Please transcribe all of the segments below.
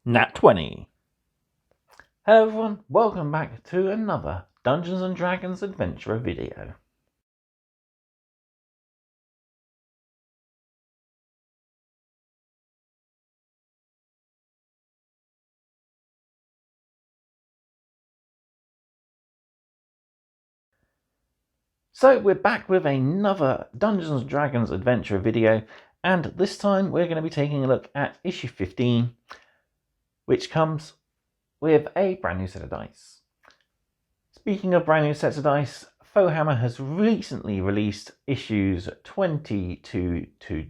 Nat 20. Hello everyone, welcome back to another Dungeons and Dragons adventure video. So we're back with another Dungeons and Dragons adventure video, and this time we're going to be taking a look at issue 15, which comes with a brand new set of dice. Speaking of brand new sets of dice, Feywild has recently released issues 22 to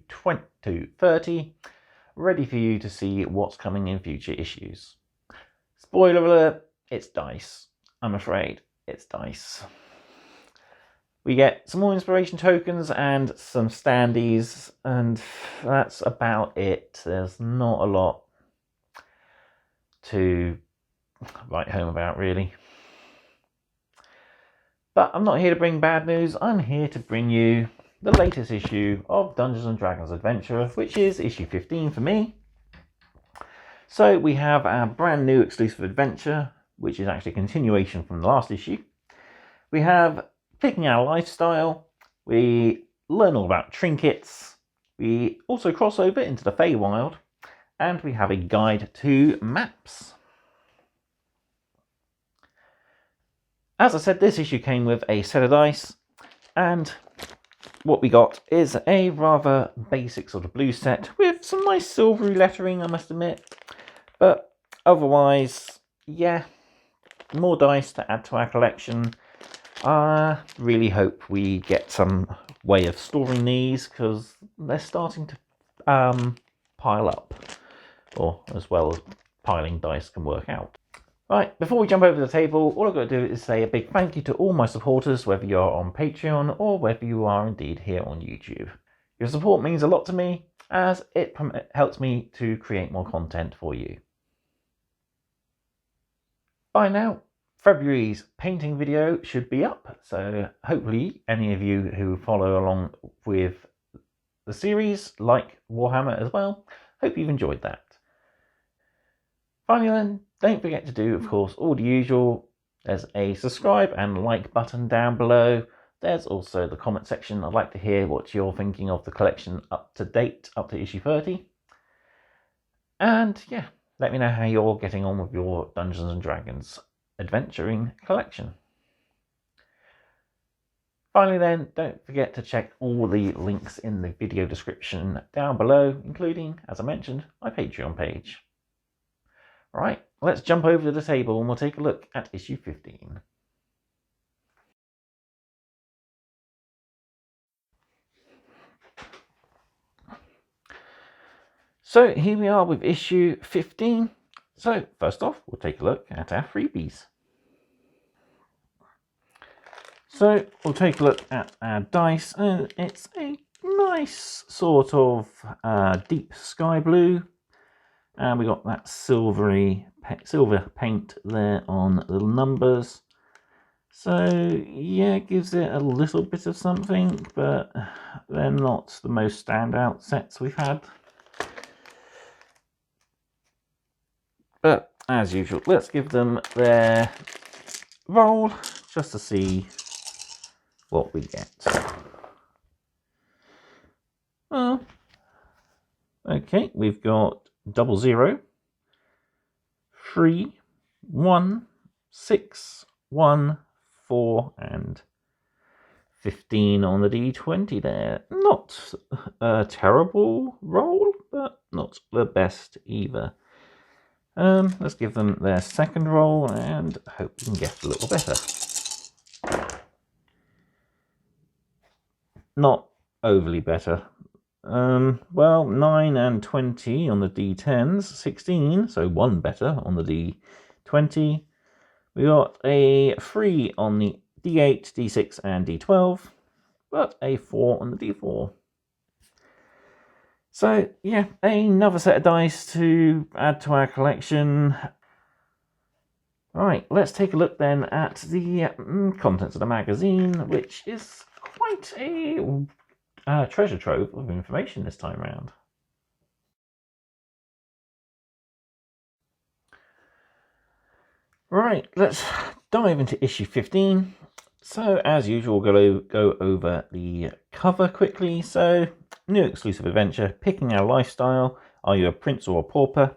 30, ready for you to see what's coming in future issues. Spoiler alert, it's dice. I'm afraid it's dice. We get some more inspiration tokens and some standees, and that's about it. There's not a lot to write home about, really. But I'm not here to bring bad news. I'm here to bring you the latest issue of Dungeons and Dragons Adventure, which is issue 15 for me. So we have our brand new exclusive adventure, which is actually a continuation from the last issue. We have picking our lifestyle, we learn all about trinkets, we also cross over into the Feywild, and we have a guide to maps. As I said, this issue came with a set of dice, and what we got is a rather basic sort of blue set with some nice silvery lettering, I must admit. But otherwise, yeah, more dice to add to our collection. I really hope we get some way of storing these, because they're starting to pile up, or as well as piling dice can work out. Right, before we jump over the table, all I've got to do is say a big thank you to all my supporters, whether you're on Patreon or whether you are indeed here on YouTube. Your support means a lot to me, as it helps me to create more content for you. By now, February's painting video should be up, so hopefully any of you who follow along with the series, like Warhammer as well, hope you've enjoyed that. Finally then, don't forget to do, of course, all the usual. There's a subscribe and like button down below. There's also the comment section. I'd like to hear what you're thinking of the collection up to date, up to issue 30. And yeah, let me know how you're getting on with your Dungeons and Dragons adventuring collection. Finally then, don't forget to check all the links in the video description down below, including, as I mentioned, my Patreon page. Right, let's jump over to the table and we'll take a look at issue 15. So here we are with issue 15. So first off, we'll take a look at our freebies. So we'll take a look at our dice, and it's a nice sort of deep sky blue. And we got that silver paint there on the little numbers. So yeah, it gives it a little bit of something, but they're not the most standout sets we've had. But as usual, let's give them their roll just to see what we get. Oh, okay, we've got 00, 3, 1, 6, 1, 4, and 15 on the D20 there. Not a terrible roll, but not the best either. Let's give them their second roll and hope we can get a little better. Not overly better. Well, 9 and 20 on the D10s, 16, so 1 better on the D20. We got a 3 on the D8, D6, and D12, but a 4 on the D4. So, yeah, another set of dice to add to our collection. Right, let's take a look then at the contents of the magazine, which is quite a treasure trove of information this time around. Right, let's dive into issue 15. So, as usual, we'll go over the cover quickly. So, new exclusive adventure, picking our lifestyle. Are you a prince or a pauper?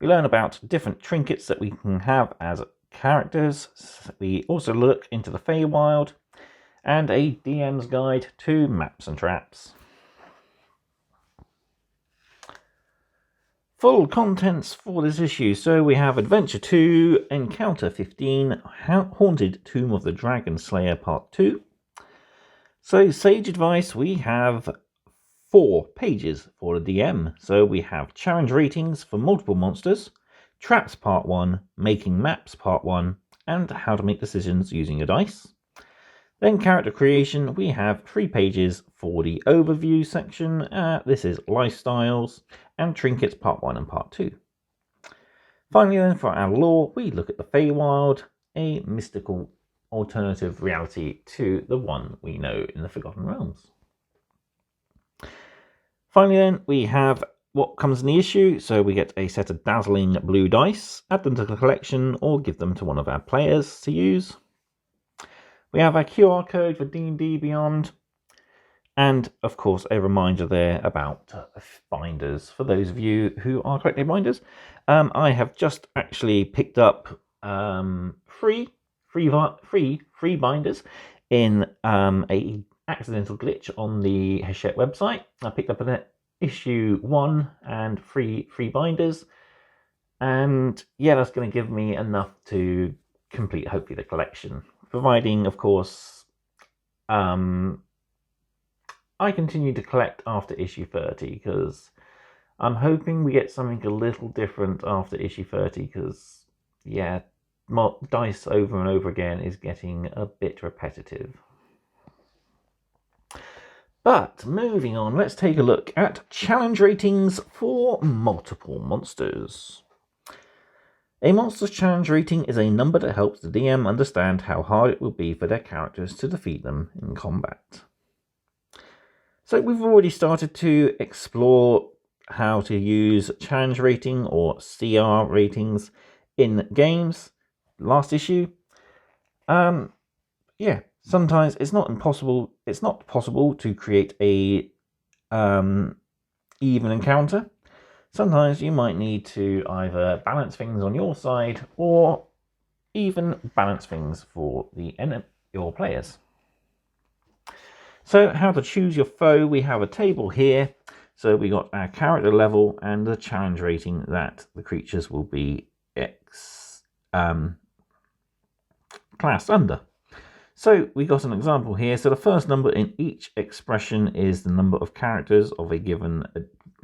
We learn about different trinkets that we can have as characters. We also look into the Feywild and a DM's guide to maps and traps. Full contents for this issue. So we have Adventure 2, Encounter 15, Haunted Tomb of the Dragon Slayer Part 2. So Sage Advice, we have 4 pages for the DM. So we have challenge ratings for multiple monsters, traps Part 1, making maps Part 1, and how to make decisions using your dice. Then character creation, we have 3 pages for the overview section. This is Lifestyles and Trinkets Part 1 and Part 2. Finally then, for our lore, we look at the Feywild, a mystical alternative reality to the one we know in the Forgotten Realms. Finally then, we have what comes in the issue. So we get a set of dazzling blue dice, add them to the collection or give them to one of our players to use. We have our QR code for D&D Beyond, and of course a reminder there about binders for those of you who are collecting binders. I have just actually picked up free binders in a accidental glitch on the Hachette website. I picked up an issue 1 and free binders, and yeah, that's going to give me enough to complete hopefully the collection, providing of course I continue to collect after issue 30, because I'm hoping we get something a little different after issue 30, because yeah, dice over and over again is getting a bit repetitive. But moving on, let's take a look at challenge ratings for multiple monsters. A monster's challenge rating is a number that helps the DM understand how hard it will be for their characters to defeat them in combat. So we've already started to explore how to use challenge rating or CR ratings in games last issue. Yeah, sometimes it's not possible to create a even encounter. Sometimes you might need to either balance things on your side or even balance things for your players. So how to choose your foe, we have a table here. So we got our character level and the challenge rating that the creatures will be classed under. So we got an example here. So the first number in each expression is the number of characters of a given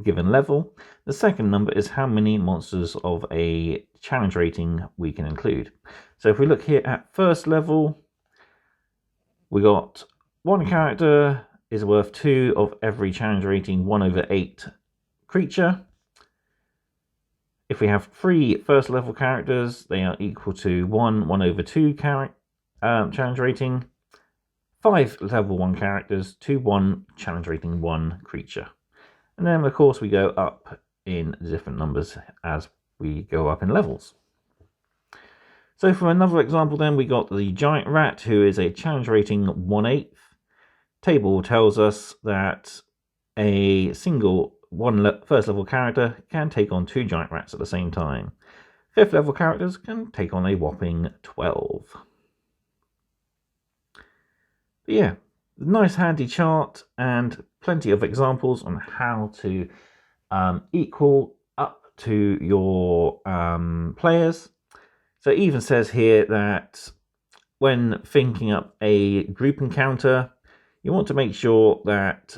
level. The second number is how many monsters of a challenge rating we can include. So if we look here at first level, we got 1 character is worth 2 of every challenge rating 1/8 creature. If we have 3 first level characters, they are equal to 1/2 challenge rating. 5 level 1 characters to 1 challenge rating 1 creature. And then of course we go up in different numbers as we go up in levels. So for another example then, we got the giant rat, who is a challenge rating 1/8. Table tells us that a single first level character can take on 2 giant rats at the same time. 5th level characters can take on a whopping 12. But yeah, nice handy chart and plenty of examples on how to equal up to your players. So it even says here that when thinking up a group encounter, you want to make sure that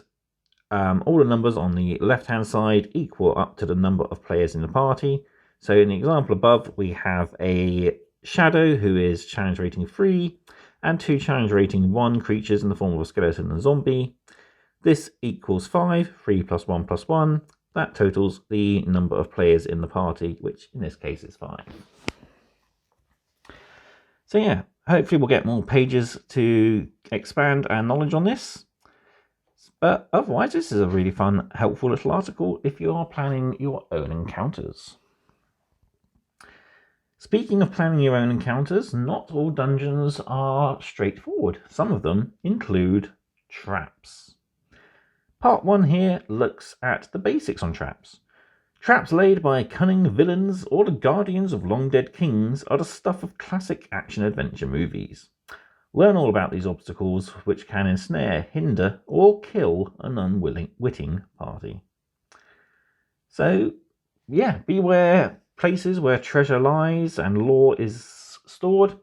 all the numbers on the left-hand side equal up to the number of players in the party. So in the example above, we have a shadow who is challenge rating 3 and 2 challenge rating 1 creatures in the form of a skeleton and a zombie. This equals 5, 3 plus 1 plus 1. That totals the number of players in the party, which in this case is 5. So yeah, hopefully we'll get more pages to expand our knowledge on this. But otherwise, this is a really fun, helpful little article if you are planning your own encounters. Speaking of planning your own encounters, not all dungeons are straightforward. Some of them include traps. Part 1 here looks at the basics on traps. Traps laid by cunning villains or the guardians of long-dead kings are the stuff of classic action-adventure movies. Learn all about these obstacles which can ensnare, hinder, or kill an unwitting party. So, yeah, beware places where treasure lies and lore is stored,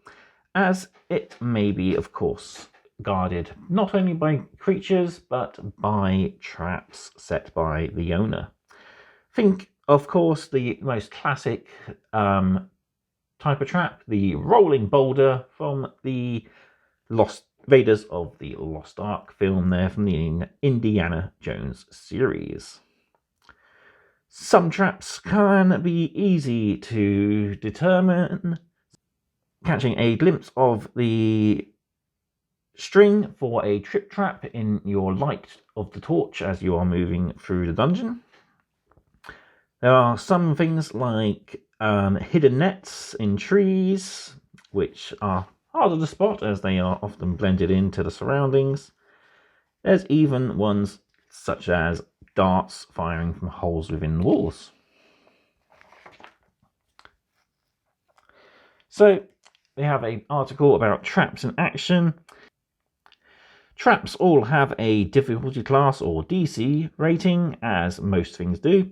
as it may be, of course, guarded not only by creatures but by traps set by the owner. Think, of course, the most classic type of trap, the rolling boulder from the Raiders of the Lost Ark film there from the Indiana Jones series. Some traps can be easy to determine. Catching a glimpse of the string for a trip trap in your light of the torch as you are moving through the dungeon. There are some things like hidden nets in trees, which are harder to spot as they are often blended into the surroundings. There's even ones such as darts firing from holes within the walls. So we have an article about traps in action. Traps all have a difficulty class or DC rating, as most things do.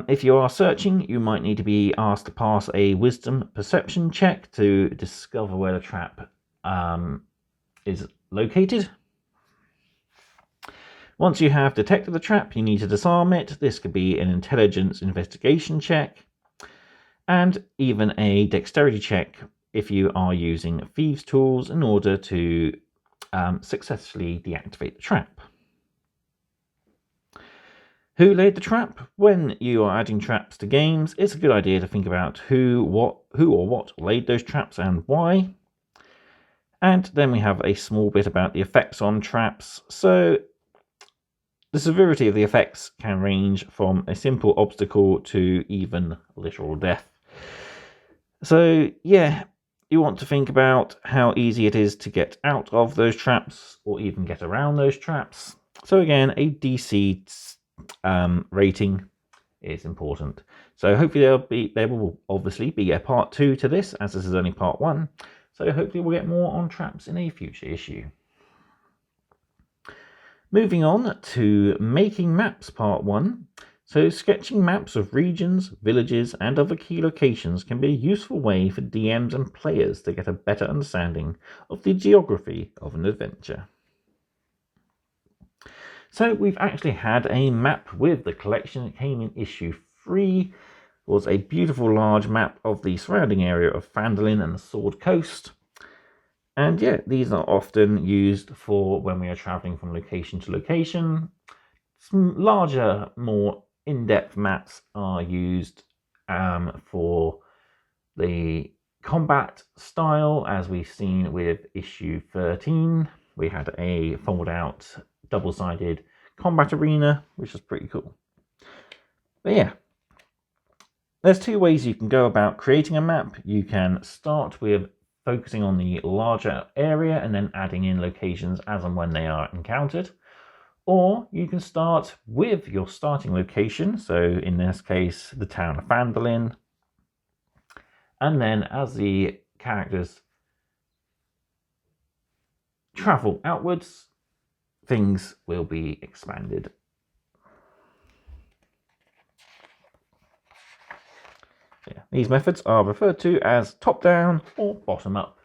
If you are searching, you might need to be asked to pass a wisdom perception check to discover where the trap is located. Once you have detected the trap, you need to disarm it. This could be an intelligence investigation check and even a dexterity check if you are using thieves' tools in order to successfully deactivate the trap. Who laid the trap? When you are adding traps to games, it's a good idea to think about who or what laid those traps and why. And then we have a small bit about the effects on traps. So the severity of the effects can range from a simple obstacle to even literal death. So yeah, you want to think about how easy it is to get out of those traps or even get around those traps. So again, a DC rating is important. So hopefully there will obviously be a part 2 to this, as this is only part 1. So hopefully we'll get more on traps in a future issue. Moving on to making maps part 1. So sketching maps of regions, villages and other key locations can be a useful way for DMs and players to get a better understanding of the geography of an adventure. So we've actually had a map with the collection. It came in issue 3. It was a beautiful large map of the surrounding area of Phandalin and the Sword Coast. And yeah, these are often used for when we are traveling from location to location. Some larger, more in-depth maps are used for the combat style, as we've seen with issue 13. We had a fold-out double-sided combat arena, which is pretty cool. But yeah, there's 2 ways you can go about creating a map. You can start with focusing on the larger area and then adding in locations as and when they are encountered. Or you can start with your starting location, so in this case the town of Phandalin, and then as the characters travel outwards, things will be expanded. Yeah, these methods are referred to as top-down or bottom-up,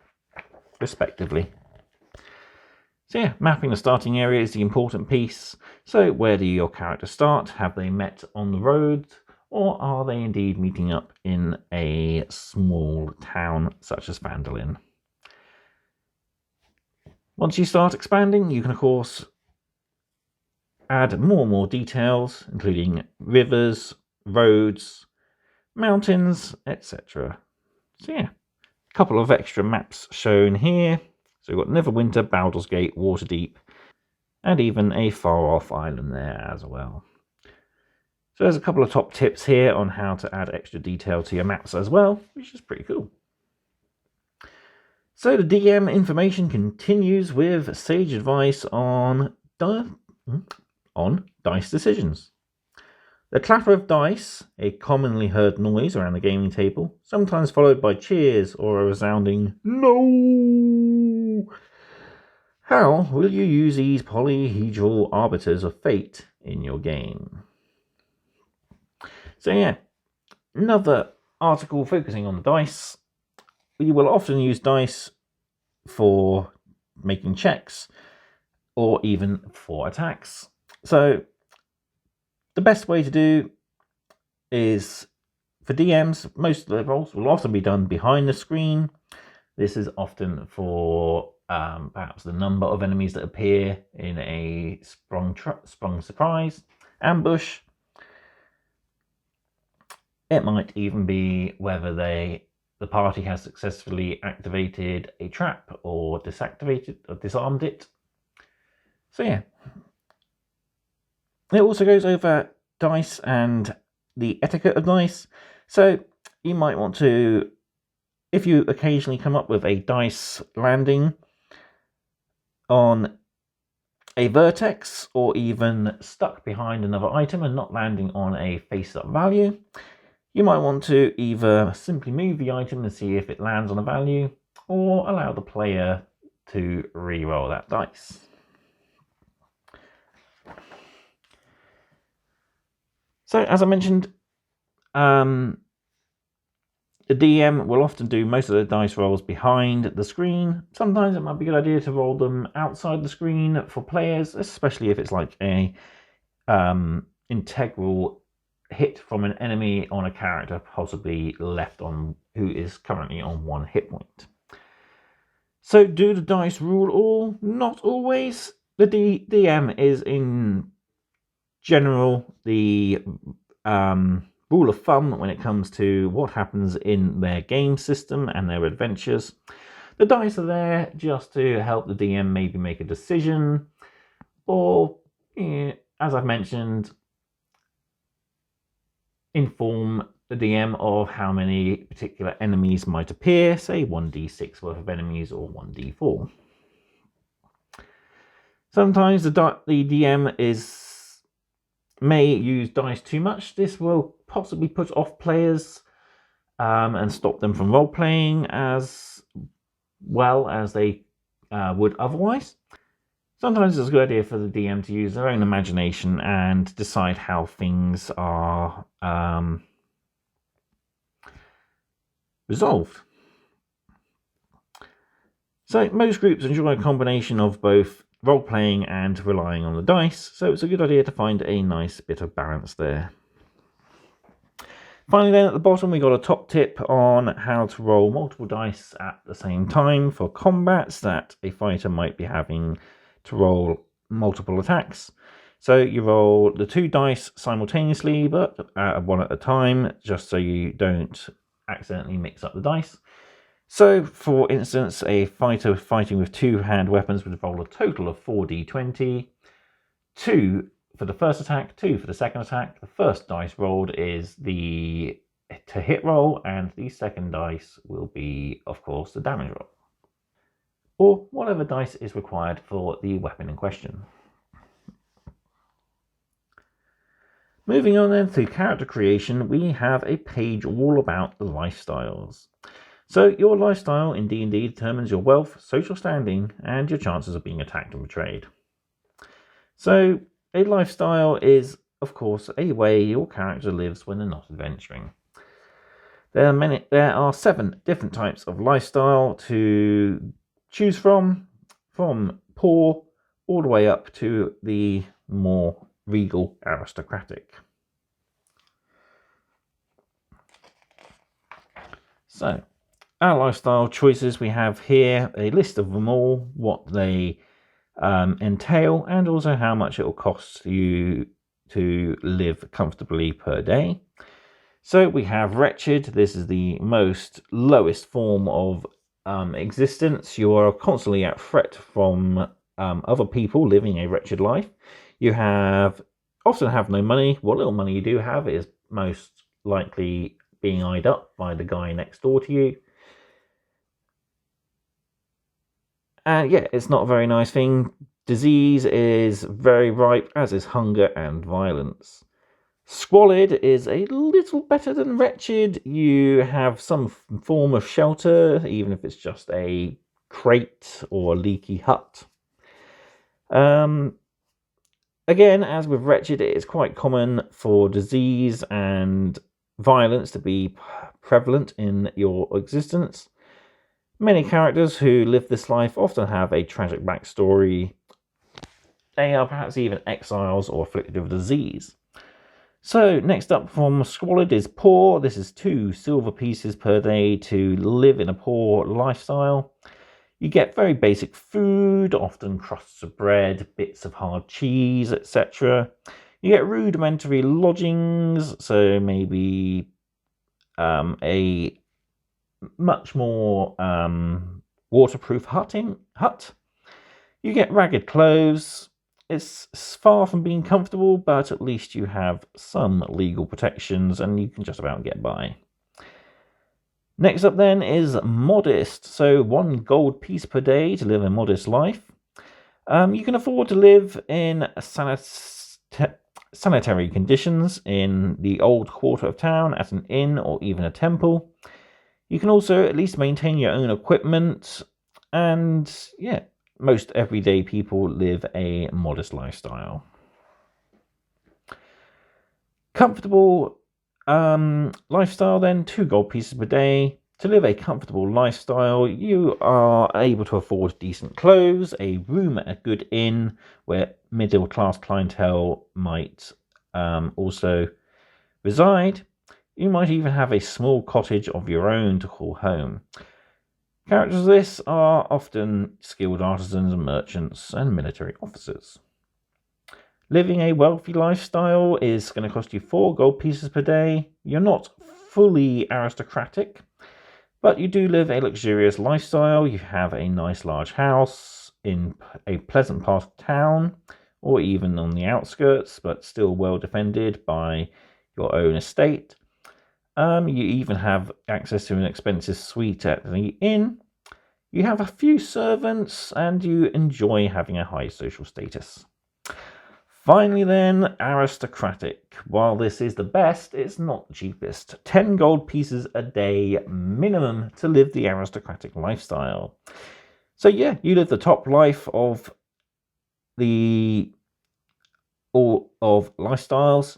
respectively. So yeah, mapping the starting area is the important piece. So where do your characters start? Have they met on the road? Or are they indeed meeting up in a small town such as Phandalin? Once you start expanding, you can of course add more and more details, including rivers, roads, mountains, etc. So yeah, a couple of extra maps shown here. So we've got Neverwinter, Baldur's Gate, Waterdeep, and even a far-off island there as well. So there's a couple of top tips here on how to add extra detail to your maps as well, which is pretty cool. So the DM information continues with sage advice on dice decisions. The clatter of dice, a commonly heard noise around the gaming table, sometimes followed by cheers or a resounding "No!" How will you use these polyhedral arbiters of fate in your game? So yeah, another article focusing on the dice. You will often use dice for making checks or even for attacks. So the best way to do is, for DMs, most of the rolls will often be done behind the screen. This is often for perhaps the number of enemies that appear in a sprung surprise ambush. It might even be whether the party has successfully activated a trap or disactivated or disarmed it. So yeah. It also goes over dice and the etiquette of dice. So you might want to, if you occasionally come up with a dice landing on a vertex or even stuck behind another item and not landing on a face-up value, you might want to either simply move the item and see if it lands on a value, or allow the player to re-roll that dice. So, as I mentioned, the DM will often do most of the dice rolls behind the screen. Sometimes it might be a good idea to roll them outside the screen for players, especially if it's like a integral hit from an enemy on a character possibly left on who is currently on 1 hit point. So do the dice rule all? Not always. The DM is in general the rule of thumb when it comes to what happens in their game system and their adventures. The dice are there just to help the DM maybe make a decision, or as I've mentioned, inform the DM of how many particular enemies might appear, say 1d6 worth of enemies or 1d4. Sometimes the DM may use dice too much. This will possibly put off players and stop them from role-playing as well as they would otherwise. Sometimes it's a good idea for the DM to use their own imagination and decide how things are resolved. So most groups enjoy a combination of both role-playing and relying on the dice, so it's a good idea to find a nice bit of balance there. Finally then, at the bottom we got a top tip on how to roll multiple dice at the same time for combats that a fighter might be having to roll multiple attacks. So you roll the 2 dice simultaneously, but one at a time, just so you don't accidentally mix up the dice. So, for instance, a fighter fighting with 2-hand weapons would roll a total of 4d20, 2 for the first attack, 2 for the second attack. The first dice rolled is the to hit roll, and the second dice will be, of course, the damage roll, or whatever dice is required for the weapon in question. Moving on then to character creation, we have a page all about the lifestyles. So your lifestyle in D&D determines your wealth, social standing, and your chances of being attacked and betrayed. So a lifestyle is, of course, a way your character lives when they're not adventuring. There are 7 different types of lifestyle to choose from poor all the way up to the more regal aristocratic. So, our lifestyle choices, we have here a list of them all, what they entail, and also how much it will cost you to live comfortably per day. So we have wretched. This is the lowest form of existence. You are constantly at threat from other people living a wretched life. You have often have no money. What little money you do have is most likely being eyed up by the guy next door to you. And yeah, it's not a very nice thing. Disease is very ripe, as is hunger and violence. Squalid is a little better than wretched. You have some form of shelter, even if it's just a crate or a leaky hut. Again, as with wretched, it is quite common for disease and violence to be prevalent in your existence. Many characters who live this life often have a tragic backstory. They are perhaps even exiles or afflicted with disease. So next up from Squalid is Poor. This is 2 silver pieces per day to live in a poor lifestyle. You get very basic food, often crusts of bread, bits of hard cheese, etc. You get rudimentary lodgings, so maybe a much more waterproof hut. You get ragged clothes. It's far from being comfortable, but at least you have some legal protections and you can just about get by. Next up then is Modest. So 1 gold piece per day to live a modest life. You can afford to live in sanitary conditions in the old quarter of town, at an inn or even a temple. You can also at least maintain your own equipment, and yeah, most everyday people live a modest lifestyle. Comfortable lifestyle then, 2 gold pieces per day. To live a comfortable lifestyle, you are able to afford decent clothes, a room at a good inn where middle class clientele might also reside. You might even have a small cottage of your own to call home. Characters of this are often skilled artisans and merchants and military officers. Living a wealthy lifestyle is going to cost you 4 gold pieces per day. You're not fully aristocratic, but you do live a luxurious lifestyle. You have a nice large house in a pleasant part of town, or even on the outskirts, but still well defended by your own estate. You even have access to an expensive suite at the inn. You have a few servants, and you enjoy having a high social status. Finally then, aristocratic. While this is the best, it's not the cheapest. 10 gold pieces a day minimum to live the aristocratic lifestyle. So yeah, you live the top life of all of lifestyles.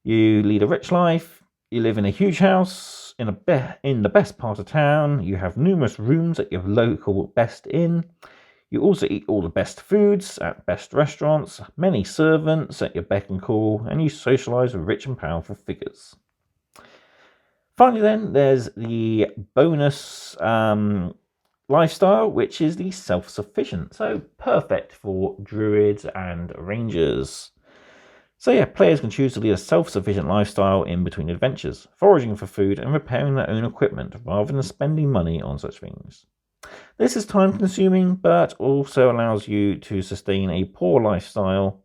You lead a rich life. You live in a huge house in the best part of town. You have numerous rooms at your local best inn. You also eat all the best foods at best restaurants, many servants at your beck and call, and you socialise with rich and powerful figures. Finally then, there's the bonus lifestyle, which is the self-sufficient. So perfect for druids and rangers. So yeah, players can choose to lead a self-sufficient lifestyle in between adventures, foraging for food and repairing their own equipment rather than spending money on such things. This is time consuming, but also allows you to sustain a poor lifestyle.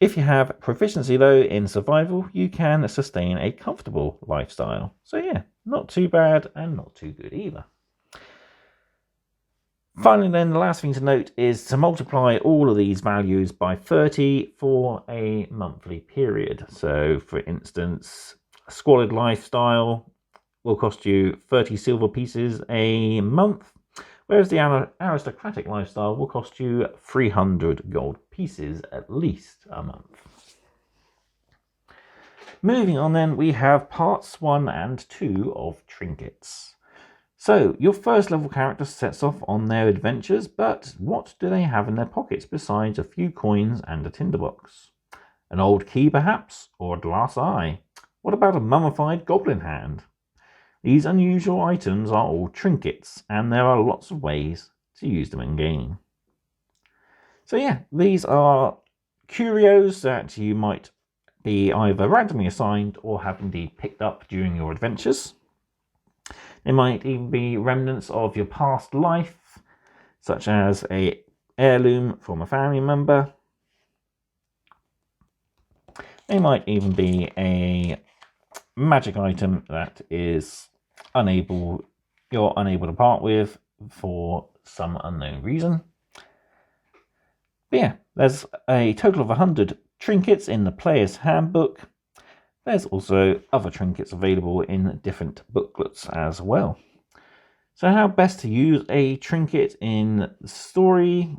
If you have proficiency though in survival, you can sustain a comfortable lifestyle. So yeah, not too bad and not too good either. Finally then, the last thing to note is to multiply all of these values by 30 for a monthly period. So for instance, a squalid lifestyle will cost you 30 silver pieces a month, whereas the aristocratic lifestyle will cost you 300 gold pieces at least a month. Moving on then, we have parts 1 and 2 of Trinkets. So, your first level character sets off on their adventures, but what do they have in their pockets besides a few coins and a tinderbox? An old key perhaps, or a glass eye? What about a mummified goblin hand? These unusual items are all trinkets, and there are lots of ways to use them in game. So yeah, these are curios that you might be either randomly assigned or have indeed picked up during your adventures. They might even be remnants of your past life, such as an heirloom from a family member. They might even be a magic item that is you're unable to part with for some unknown reason. But yeah, there's a total of 100 trinkets in the player's handbook. There's also other trinkets available in different booklets as well. So how best to use a trinket in the story?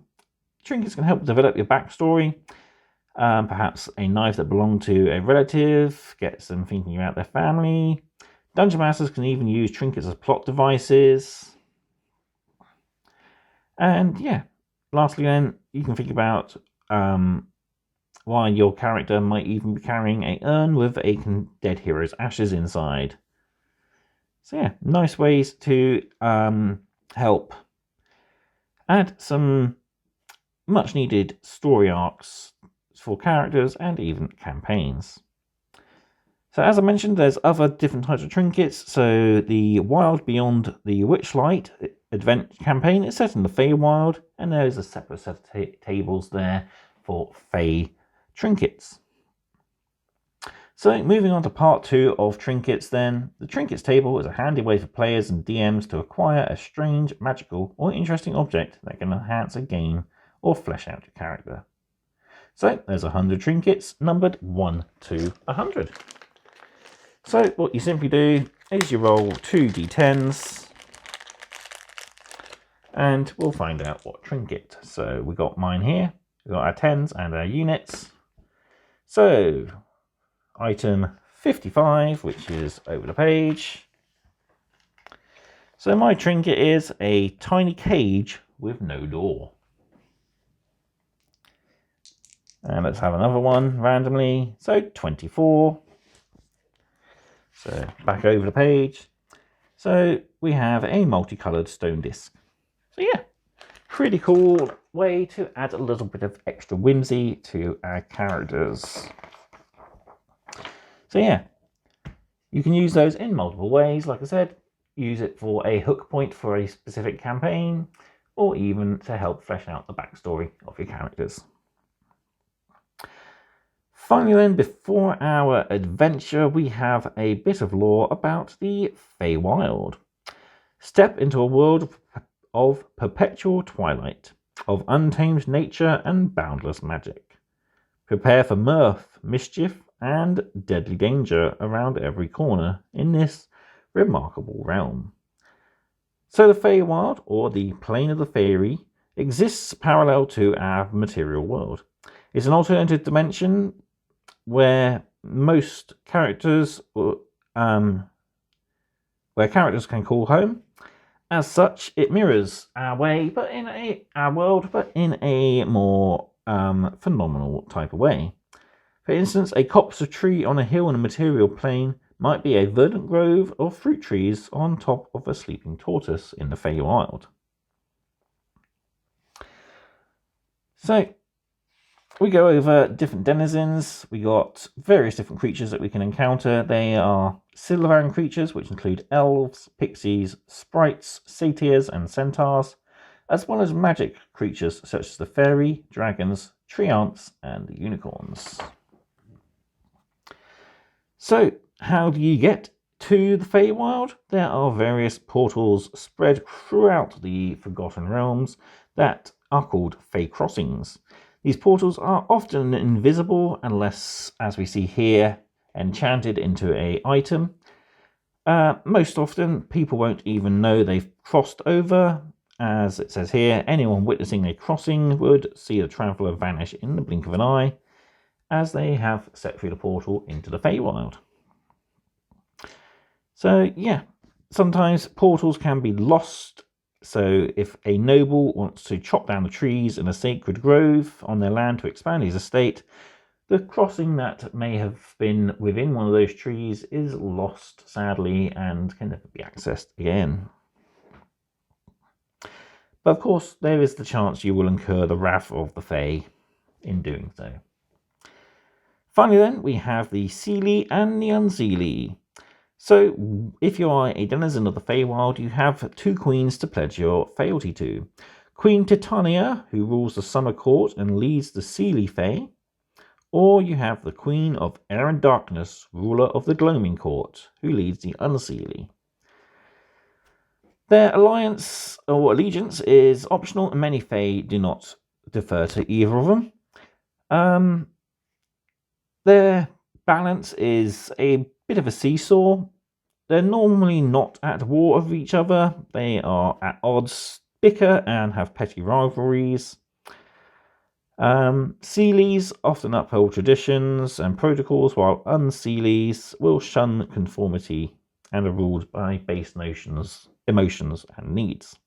Trinkets can help develop your backstory. Perhaps a knife that belonged to a relative gets them thinking about their family. Dungeon masters can even use trinkets as plot devices. And yeah, lastly then, you can think about why your character might even be carrying an urn with a dead hero's ashes inside. So yeah, nice ways to help add some much needed story arcs for characters and even campaigns. So as I mentioned, there's other different types of trinkets. So the Wild Beyond the Witchlight Advent campaign is set in the Feywild, and there is a separate set of tables there for Fey trinkets. So moving on to part 2 of trinkets then. The trinkets table is a handy way for players and DMs to acquire a strange, magical or interesting object that can enhance a game or flesh out your character. So there's 100 trinkets numbered 1 to 100. So what you simply do is you roll 2 d10s and we'll find out what trinket. So we got mine here, we've got our 10s and our units. So item 55, which is over the page. So my trinket is a tiny cage with no door. And let's have another one randomly. So 24. So back over the page. So we have a multicolored stone disc. So yeah, pretty cool way to add a little bit of extra whimsy to our characters. So yeah, you can use those in multiple ways. Like I said, use it for a hook point for a specific campaign, or even to help flesh out the backstory of your characters. Finally then, before our adventure, we have a bit of lore about the Feywild. Step into a world of perpetual twilight, of untamed nature and boundless magic. Prepare for mirth, mischief, and deadly danger around every corner in this remarkable realm. So the Feywild, or the Plane of the Fairy, exists parallel to our material world. It's an alternative dimension where most characters can call home. As such, it mirrors our world, but in a more phenomenal type of way. For instance, a copse of tree on a hill in a material plane might be a verdant grove of fruit trees on top of a sleeping tortoise in the Feywild. So we go over different denizens. We got various different creatures that we can encounter. They are silvery creatures, which include elves, pixies, sprites, satyrs, and centaurs, as well as magic creatures such as the fairy, dragons, treants, and unicorns. So, how do you get to the Feywild? There are various portals spread throughout the Forgotten Realms that are called Fey Crossings. These portals are often invisible unless, as we see here, enchanted into an item. Most often, people won't even know they've crossed over. As it says here, anyone witnessing a crossing would see the traveller vanish in the blink of an eye, as they have set through the portal into the Feywild. So yeah, sometimes portals can be lost. So if a noble wants to chop down the trees in a sacred grove on their land to expand his estate, the crossing that may have been within one of those trees is lost, sadly, and can never be accessed again. But of course, there is the chance you will incur the wrath of the Fey in doing so. Finally then, we have the Seelie and the Unseelie. So, if you are a denizen of the Feywild, you have 2 queens to pledge your fealty to. Queen Titania, who rules the Summer Court and leads the Seelie Fey, Or you have the Queen of Air and Darkness, ruler of the Gloaming Court, who leads the Unseelie. Their alliance or allegiance is optional, and many Fae do not defer to either of them. Their balance is a bit of a seesaw. They're normally not at war with each other. They are at odds, bicker, and have petty rivalries. Sealies often uphold traditions and protocols, while Unsealies will shun conformity and are ruled by base emotions and needs.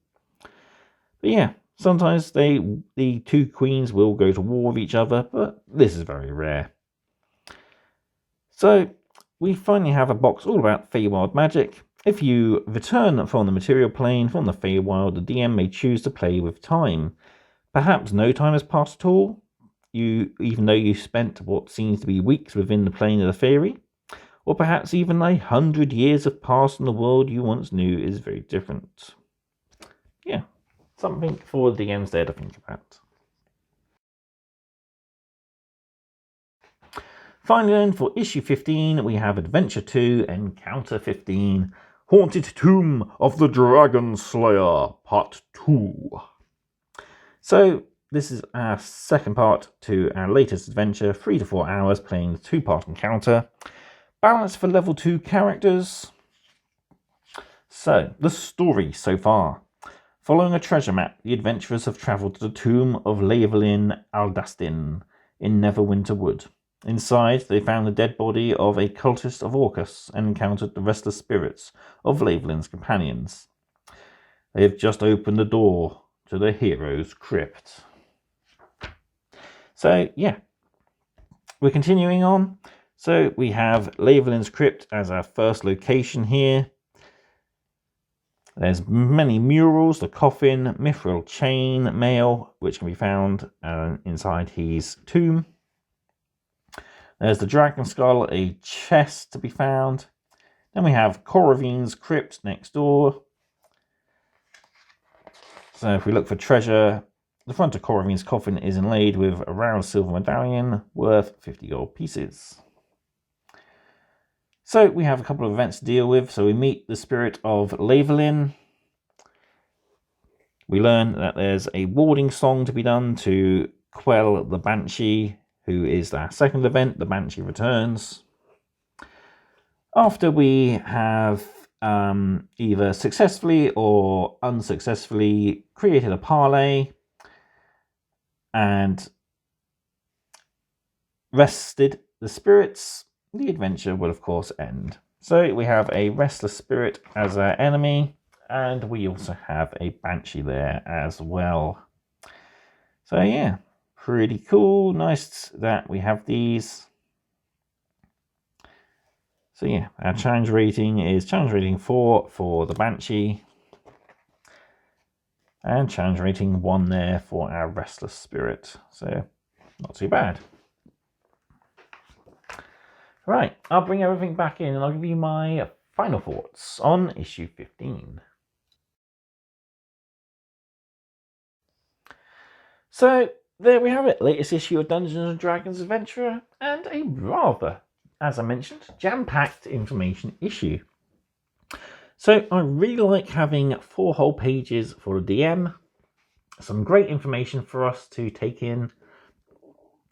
But yeah, sometimes the two queens will go to war with each other, but this is very rare. So we finally have a box all about Feywild magic. If you return from the material plane from the Feywild, the DM may choose to play with time. Perhaps no time has passed at all, even though you spent what seems to be weeks within the plane of the fairy. Or perhaps even 100 years have passed and the world you once knew is very different. Yeah, something for the DMs there to think about. Finally then, for issue 15, we have Adventure 2, Encounter 15, Haunted Tomb of the Dragon Slayer, Part 2. So, this is our second part to our latest adventure, 3 to 4 hours, playing the 2-part encounter. Balance for level 2 characters. So, the story so far. Following a treasure map, the adventurers have travelled to the tomb of Lavelin Aldastin in Neverwinter Wood. Inside, they found the dead body of a cultist of Orcus and encountered the restless spirits of Lavelin's companions. They have just opened the door to the hero's crypt. So, yeah, we're continuing on. So, we have Lavelin's crypt as our first location here. There's many murals, the coffin, mithril chain mail, which can be found inside his tomb. There's the dragon skull, a chest to be found. Then we have Coravine's crypt next door. So if we look for treasure, the front of Coravine's coffin is inlaid with a round silver medallion worth 50 gold pieces. So we have a couple of events to deal with. So we meet the spirit of Lavelin. We learn that there's a warding song to be done to quell the Banshee, who is our second event. The Banshee returns. After we have either successfully or unsuccessfully created a parlay and rested the spirits, the adventure will of course end. So we have a restless spirit as our enemy, and we also have a Banshee there as well. So yeah, pretty cool. Nice that we have these. So yeah, our challenge rating is challenge rating 4 for the Banshee. And challenge rating 1 there for our restless spirit. So not too bad. Right, I'll bring everything back in and I'll give you my final thoughts on issue 15. So there we have it, latest issue of Dungeons & Dragons Adventurer, and a rather, as I mentioned, jam-packed information issue. So I really like having 4 whole pages for the DM, some great information for us to take in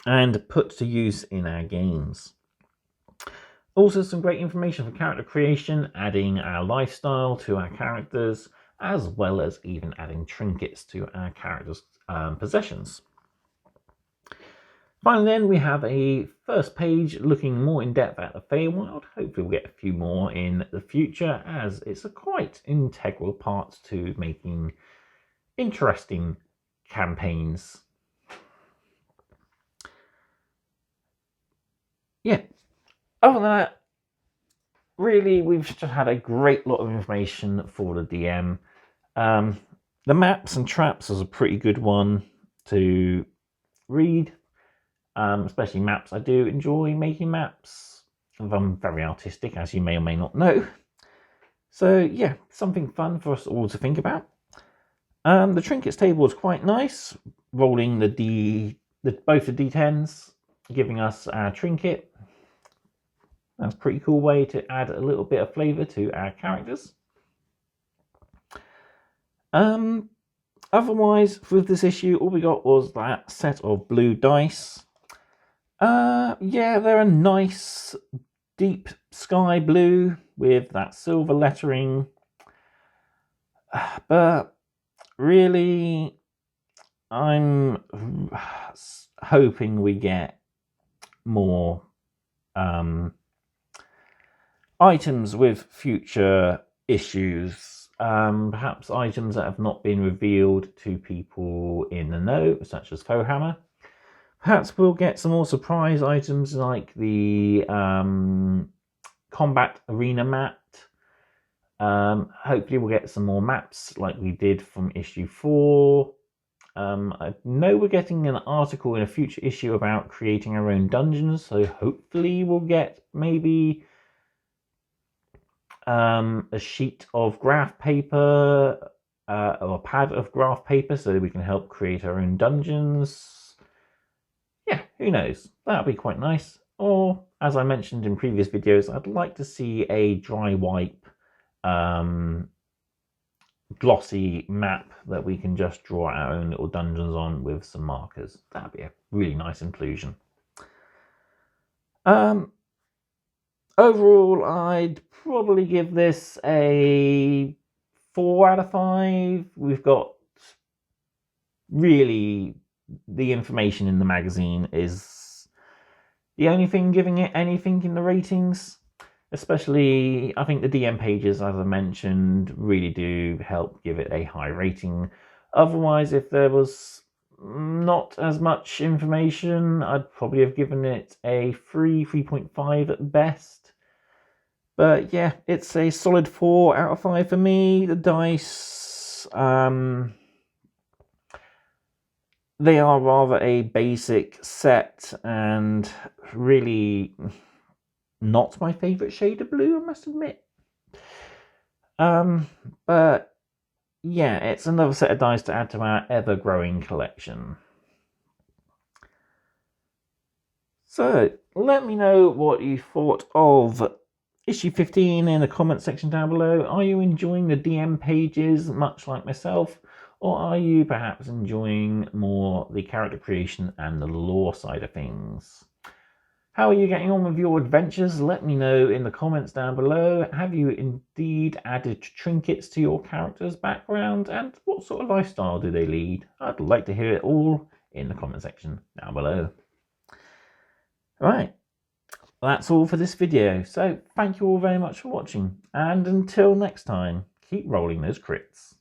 and put to use in our games. Also some great information for character creation, adding our lifestyle to our characters, as well as even adding trinkets to our characters' possessions. Finally then, we have a first page looking more in depth at the Feywild. Hopefully we'll get a few more in the future, as it's a quite integral part to making interesting campaigns. Yeah, other than that, really we've just had a great lot of information for the DM. The maps and traps is a pretty good one to read. Especially maps. I do enjoy making maps. I'm very artistic, as you may or may not know. So yeah, something fun for us all to think about. The trinkets table is quite nice, rolling both the D10s giving us our trinket. That's a pretty cool way to add a little bit of flavour to our characters. Otherwise, with this issue, all we got was that set of blue dice. Yeah, they're a nice deep sky blue with that silver lettering. But really, I'm hoping we get more items with future issues. Perhaps items that have not been revealed to people in the know, such as Fohammer. Perhaps we'll get some more surprise items like the combat arena map. Hopefully we'll get some more maps like we did from issue 4. I know we're getting an article in a future issue about creating our own dungeons, so hopefully we'll get maybe a sheet of graph paper or a pad of graph paper so that we can help create our own dungeons. Yeah, who knows? That'll be quite nice. Or, as I mentioned in previous videos, I'd like to see a dry wipe glossy map that we can just draw our own little dungeons on with some markers. That'd be a really nice inclusion. Overall, I'd probably give this a 4 out of 5. We've got really the information in the magazine is the only thing giving it anything in the ratings. Especially, I think the DM pages, as I mentioned, really do help give it a high rating. Otherwise, if there was not as much information, I'd probably have given it a 3.5 at best. But yeah, it's a solid 4 out of 5 for me. The dice, they are rather a basic set and really not my favourite shade of blue, I must admit. But yeah, it's another set of dice to add to our ever-growing collection. So, let me know what you thought of issue 15 in the comment section down below. Are you enjoying the DM pages much like myself? Or are you perhaps enjoying more the character creation and the lore side of things? How are you getting on with your adventures? Let me know in the comments down below. Have you indeed added trinkets to your character's background? And what sort of lifestyle do they lead? I'd like to hear it all in the comment section down below. Right, that's all for this video. So thank you all very much for watching. And until next time, keep rolling those crits.